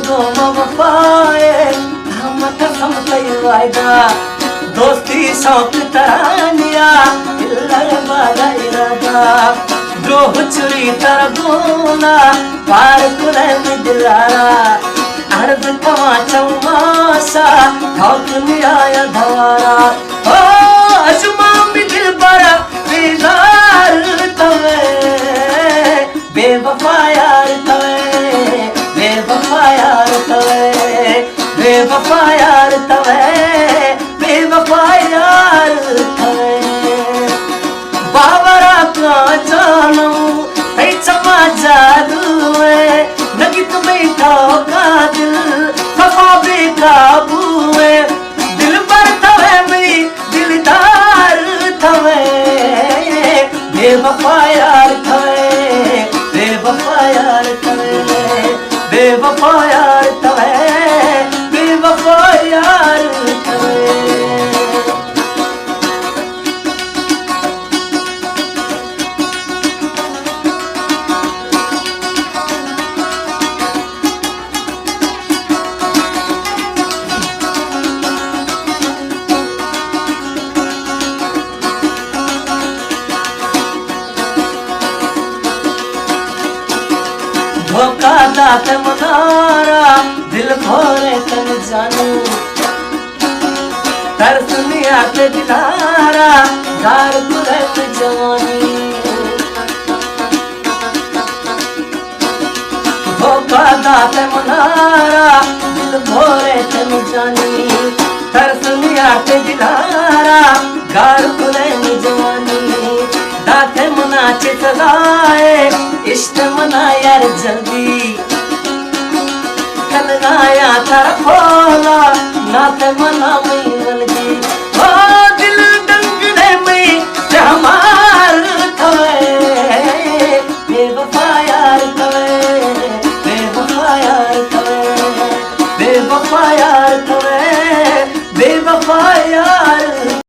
दो वफाए हम कसम कई वायदा दोस्ती शौक तरानिया इल्लर बाला इरादा जो हुचरी तरगुना पार कुले में दिलारा अर्ध कमा चौमासा ठोक निराया धवारा ओ अजमा भी दिल बड़ा बेजार तवे बेवफा यार तवे बेवफा यार तवे बेवफा यार तवे बेवफा यार तवे बाबरा का जानू चमा जादू है नगी तुम्हें ठोका दिल वफा बेकाबू है दिल पर तवे मेरी दिलदार तवे बेवफा यार तवे बेवफा यार तवे बेवफा यार तवे बेवफा यार तवे धोखा दात मनारा दिल भोरे तन जानू तरसनिया के दिलारा दार बुलंद जवानी धोखा दात मनारा दिल भोरे तन जानी तरसनिया के दिलारा गार बुलंद जवानी दाते मना चितलाए इश्क मना यार जल्दी